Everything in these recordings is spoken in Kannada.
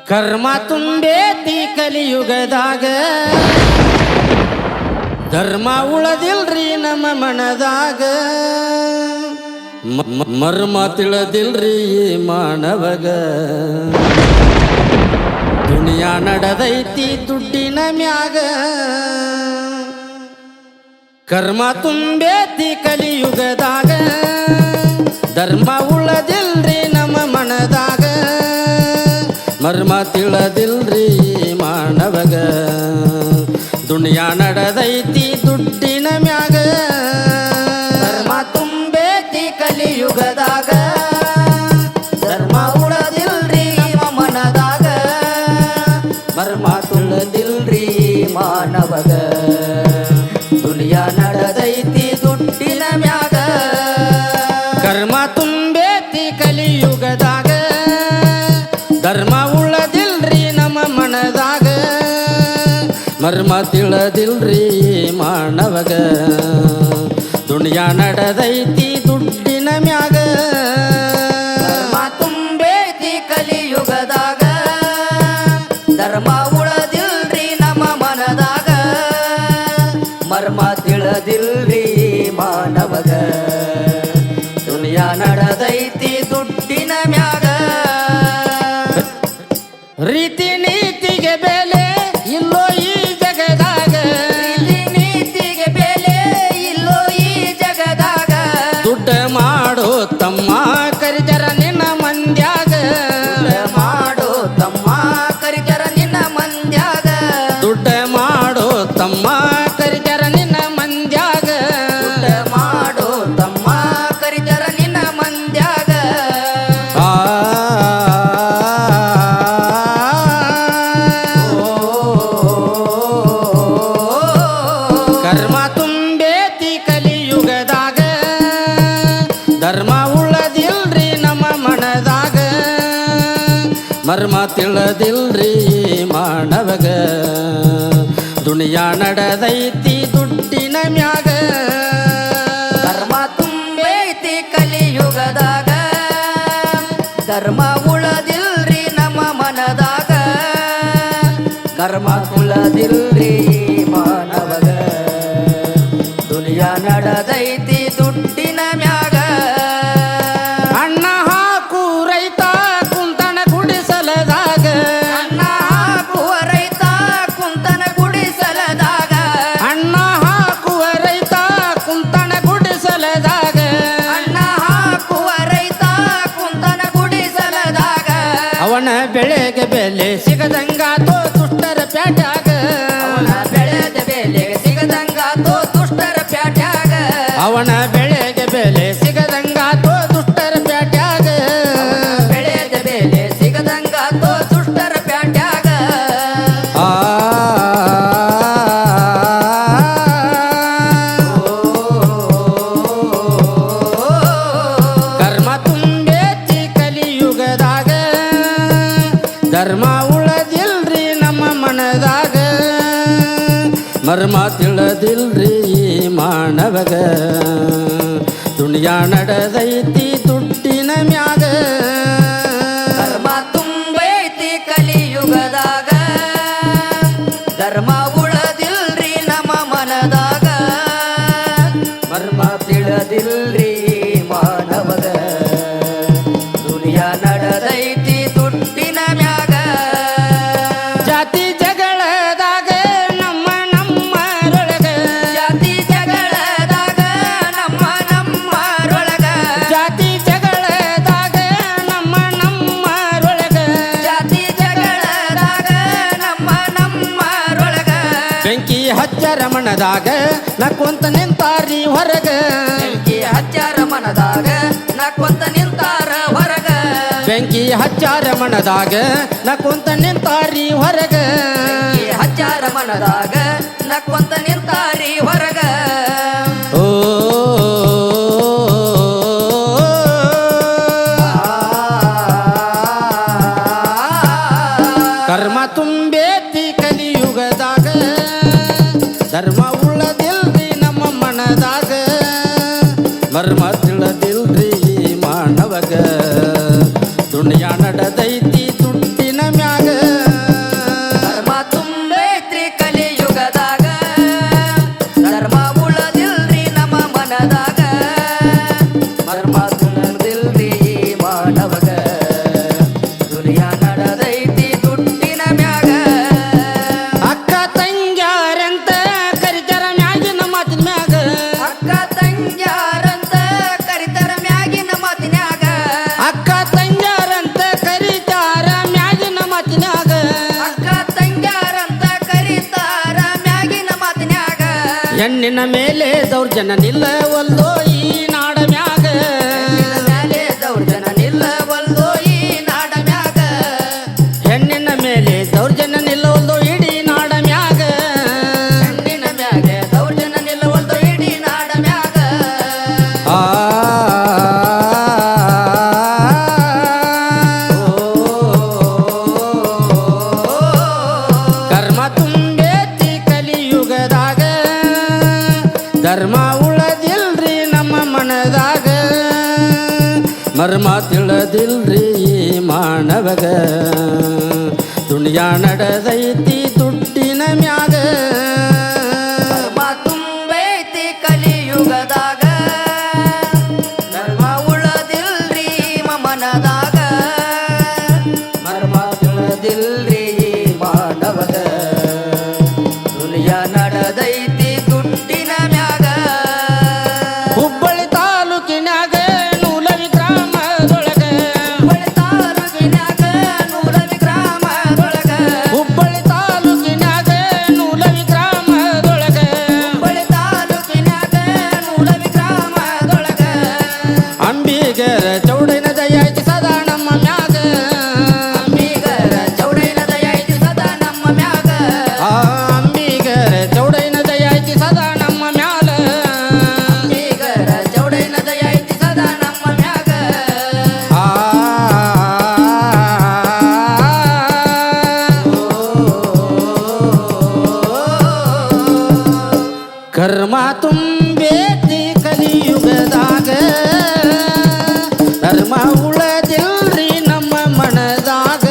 ಕರ್ಮ ತುಂಬೇತಿ ಕಲಿಯುಗದಾಗ ಧರ್ಮ ಉಳದಿಲ್ರಿ ನಮ್ಮ ಮನದಾಗ ಮರ್ಮ ತಿಳದಿಲ್ರಿ ಮಾನವಗ ದುನಿಯಾ ನಡೆದೈತಿ ದುಡ್ಡಿನ ಮ್ಯಾಗ ಕರ್ಮ ತುಂಬೇತಿ ಕಲಿಯುಗದಾಗ ಧರ್ಮ ಉಳದಿಲ್ರಿ ನಮ್ಮ ಮನದಾಗ ಮರ್ಮ ತಿಳದಿಲ್ರಿ ಮಾನವಗ ದುನಿಯಾ ನಡೆದೈತಿ ದುಡ್ಡಿನ ಮ್ಯಾಗ ಧರ್ಮ ತುಂಬೇತಿ ಕಲಿಯುಗದಾಗ ಧರ್ಮ ಉಳದಿಲ್ರಿ ಮನದಾಗ ಮರ್ಮ ತುಳದಿಲ್ರಿ ಮಾನವಗ ದುನಿಯಾ ನಡೆದೈತಿ ದುಡ್ಡಿನ ಮ್ಯಾಗ ಕರ್ಮ ತುಂಬೇತಿ ಕಲಿಯುಗದಾಗ ಧರ್ಮ ಉಳದಿಲ್ರಿ ನಮ್ಮ ಮನದಾಗ ಮರ್ಮ ತಿಳದಿಲ್ರಿ ಮಾನವಗ ದುನಿಯಾ ನಡೆದೈತಿ ದುಡ್ಡಿನ ಮ್ಯಾಗ ಧರ್ಮ ತುಂಬೇತಿ ಕಲಿಯುಗದಾಗ ಧರ್ಮ ಉಳದಿಲ್ರಿ ನಮ್ಮ ಮನದಾಗ ಮರ್ಮ ತಿಳದಿಲ್ರಿ ಮಾನವಗ ದುನಿಯಾ ನಡೆದೈತಿ ದುಡ್ಡಿನ ಮ್ಯಾಗ ರೀತಿ ನೀತಿಗೆ ಬೆಲೆ ಇಲ್ಲೋ ಈ ಜಗದಾಗ ನೀತಿಗೆ ಬೆಲೆ ಇಲ್ಲೋ ಈ ಜಗದಾಗ ದುಡ್ಡ ಮಾಡೋ ತಮ್ಮ ಕರಿಜರ ನಿನ್ನ ಮಂದ್ಯಾಗ ಮಾಡೋ ತಮ್ಮ ಕರಿಜರ ನಿನ್ನ ಮಂದ್ಯಾಗ ದುಡ್ಡ ಮಾಡೋ ತಮ್ಮ ಕರಿಜರ ನಿನ್ನ ಮಂದ್ಯಾಗ ಮಾಡೋ ತಮ್ಮ ಕರಿಜರ ನಿನ್ನ ಮಂದ್ಯಾಗ ಕರ್ಮ ತುಂಬೇತಿ ಕಲಿಯುಗದಾಗ ಧರ್ಮ ಉಳದಿಲ್ರಿ ನಮ್ಮ ಮನದಾಗ ಮರ್ಮ ತಿಳದಿಲ್ರಿ ಮಾನವಗ ದುನಿಯಾ ನಡೆದೈತಿ ದುಡ್ಡಿನ ಮ್ಯಾಗ ಧರ್ಮ ತುಂಬೈತಿ ಕಲಿಯುಗದಾಗ ಧರ್ಮ ಉಳದಿಲ್ರಿ ನಮ್ಮ ಮನದಾಗ ಕರ್ಮ ಉಳದಿಲ್ರಿ ಮಾನವಗ ದುನಿಯಾ ನಡೆದೈತಿ ದುಡ್ಡಿನ ಮ್ಯಾಗ ಅಣ್ಣ ಹಾಕು ರೈತ ಕುಂತನ ಗುಡಿಸಲದಾಗ ಅಣ್ಣ ಹಾಕುವ ರೈತ ಕುಂತನ ಗುಡಿಸಲದಾಗ ಅಣ್ಣ ಹಾಕುವ ರೈತ ಕುಂತನ ಗುಡಿಸಲದಾಗ ಅಣ್ಣ ಹಾಕುವ ರೈತ ಕುಂತನ ಗುಡಿಸಲದಾಗ ಅವನ ಬೆಳೆಗೆ ಬೆಲೆ ಸಿಗದಂಗಾತೋ ದುಷ್ಟರ ಪ್ಯಾಟ್ಯಾಗ ಅವನ ಬೆಳೆದ ಬೆಲೆಗೆ ಸಿಗದಂಗಾತೋ ದುಷ್ಟರ ಪ್ಯಾಟ್ಯಾಗ ಅವನ ಬೆಳೆಗೆ ಬೆಲೆ ಸಿಗದಂಗಾತೋ ದುಷ್ಟರ ಪ್ಯಾಟ್ಯಾಗ ಬೆಳೆದ ಬೆಲೆ ಸಿಗದಂಗಾತೋ ದುಷ್ಟರ ಪ್ಯಾಟ್ಯಾಗ ಆ ಕರ್ಮ ತುಂಬೇತಿ ಕಲಿಯುಗದಾಗ ಧರ್ಮ ಉಳದಿಲ್ರಿ ನಮ್ಮ ಮನದಾಗ ಮರ್ಮ ತಿಳದಿಲ್ರಿ ಮಾನವಗ ದುನಿಯಾ ನಡೆದೈತಿ ದುಡ್ಡಿನ ಮ್ಯಾಗ ಧರ್ಮ ತುಂಬೈತಿ ಕಲಿಯುಗದಾಗ ಧರ್ಮ ಉಳದಿಲ್ರಿ ನಮ್ಮ ಮನದಾಗ ಮರ್ಮ ತಿಳದಿಲ್ರಿ ಮಾನವಗ ದುನಿಯಾ ನಡೆದೈತಿ ದುಡ್ಡಿನ ಮ್ಯಾಗ ಜಾತಿ ಜಗಳದಾಗ ನಮ್ಮರೊಳಗ ಜಾತಿ ಜಗಳದಾಗ ನಮ್ಮರೊಳಗ ಜಾತಿ ಜಗಳದಾಗ ನಮ್ಮರೊಳಗ ಜಾತಿ ಜಗಳದಾಗ ನಮ್ಮರೊಳಗ ಬೆಂಕಿ ಹಚ್ಚರ ಮನದಾಗ ನಕ್ಕೊಂತ ನಿಂತಾರಿ ಹೊರಗ ಬೆಂಕಿ ಹಚ್ಚಾರ ಮನದಾಗ ನಕ್ಕೊಂತ ನಿಂತಾರ ಹೊರಗ ಬೆಂಕಿ ಹಚ್ಚಾರ ಮನದಾಗ ನಕ್ಕೊಂತ ನಿಂತಾರಿ ಹೊರಗ ಬೆಂಕಿ ಹಚ್ಚಾರ ಮನದಾಗ ನಕ್ಕೊಂತ ನಿಂತಾರಿ ಹೊರಗ ಓ ಕರ್ಮ ತುಂಬೇತಿ ಕಲಿಯುಗದಾಗ ಧರ್ಮ ಉಳದಿಲ್ರಿ ನಮ್ಮ ಮನದಾಗ ಮರ್ಮ ತಿಳದಿಲ್ರಿ ಮಾನವಗ ದುನಿಯಾ ನಡೆದೈತಿ ದುಡ್ಡಿನ ಮ್ಯಾಗ ನಡೆದೈತಿ ದುಡ್ಡಿನ ಮ್ಯಾಗ ಅಕ್ಕ ತಂಗ್ಯಾರಂತ ಕರಿತಾರ ಮ್ಯಾಗಿನ ಮಾತಿನ ಮ್ಯಾಗ ಅಕ್ಕ ತಂಗ್ಯಾರಂತ ಕರಿತಾರ ಮ್ಯಾಗಿನ ಮಾತಿನ್ಯಾಗ ಅಕ್ಕ ತಂಗ್ಯಾರಂತ ಕರಿತಾರ ಮ್ಯಾಗಿನ ಮಾತಿನ್ಯಾಗ ಅಕ್ಕ ತಂಗ್ಯಾರಂತ ಕರಿತಾರ ಮ್ಯಾಗಿನ ಮಾತಿನ್ಯಾಗ ಹೆಣ್ಣಿನ ಮೇಲೆ ದೌರ್ಜನ್ಯ ನಿಲ್ಲವಲ್ಲೋ ಈ ನಾಡ ಮ್ಯಾಗ ಹೆಣ್ಣಿನ ಮ್ಯಾಲೆ ದೌರ್ಜನ್ಯ ನಿಲ್ಲವಲ್ಲೋ ಈ ನಾಡ ಮ್ಯಾಗ ಹೆಣ್ಣಿನ ಮೇಲೆ ದೌರ್ಜನ್ಯ ನಿಲ್ಲವಲ್ಲೋ ಇಡೀ ನಾಡ ಮ್ಯಾಗ ಹೆಣ್ಣಿನ ಮ್ಯಾಗೆ ದೌರ್ಜನ್ಯ ನಿಲ್ಲವಲ್ಲೋ ಇಡೀ ನಾಡ ಮ್ಯಾಗ ಆ ಕರ್ಮ ತುಂಬೇತಿ ಕಲಿಯುಗದಾಗ ಧರ್ಮ ಉಳದಿಲ್ರಿ ನಮ್ಮ ಮನದಾಗ ಮರ್ಮ ತಿಳದಿಲ್ರಿ ಈ ಮಾನವಗ ದುನಿಯಾ ನಡೆದೈತಿ ದುಡ್ಡಿನ ಮ್ಯಾಗ ಧರ್ಮ ತುಂಬೈತಿ ಕಲಿಯುಗದಾಗ ಧರ್ಮ ಉಳದಿಲ್ರಿ ಮನದಾಗ ಮರ್ಮ ತಿಳದಿಲ್ರಿ ಮಾನವಗ ದುನಿಯಾ ನಡೆದೈತಿ ದುಡ್ಡಿನ ಮ್ಯಾಗ ಹುಬ್ಬಳ್ಳಿ ತಾಲೂಕಿನಾಗ ನೂಲವಿ ಗ್ರಾಮದೊಳಗ ಹುಬ್ಬಳ್ಳಿ ತಾಲೂಕಿನ್ಯಾಗ ನೂಲವಿ ಗ್ರಾಮದೊಳಗ ಹುಬ್ಬಳ್ಳಿ ತಾಲೂಕಿನಾಗ ನೂಲವಿ ಗ್ರಾಮದೊಳಗ ಹುಬ್ಬಳ್ಳಿ ತಾಲೂಕಿನ್ಯಾಗ ನೂಲವಿ ಗ್ರಾಮದೊಳಗ ಅಂಬಿಗರ ಚೌಡೈನ ದಯಾಯ್ತಿ ಸದಾ ನಮ್ಮ ಮ್ಯಾಗ ಅಂಬಿಗರ ಚೌಡೈನ ದಯಾಯ್ತಿ ಸದಾ ನಮ್ಮ ಮ್ಯಾಗ ಆ ಅಂಬಿಗರ ಚೌಡೈನ ದಯಾಯ್ತಿ ಸದಾ ನಮ್ಮ ಮ್ಯಾಲ ಅಂಬಿಗರ ಚೌಡೈನ ದಯಾಯ್ತಿ ಸದಾ ನಮ್ಮ ಮ್ಯಾಗ ಆ ಕರ್ಮ ತುಂಬೇತಿ ಕಲಿಯುಗದಾಗ ಧರ್ಮ ಉಳದಿಲ್ರಿ ನಮ್ಮ ಮನದಾಗ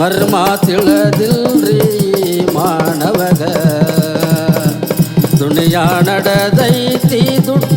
ಮರ್ಮ ತಿಳದಿಲ್ರಿ ಮಾನವಗ ದುನಿಯಾ ನಡೆದೈತಿ ದುಡ್ಡು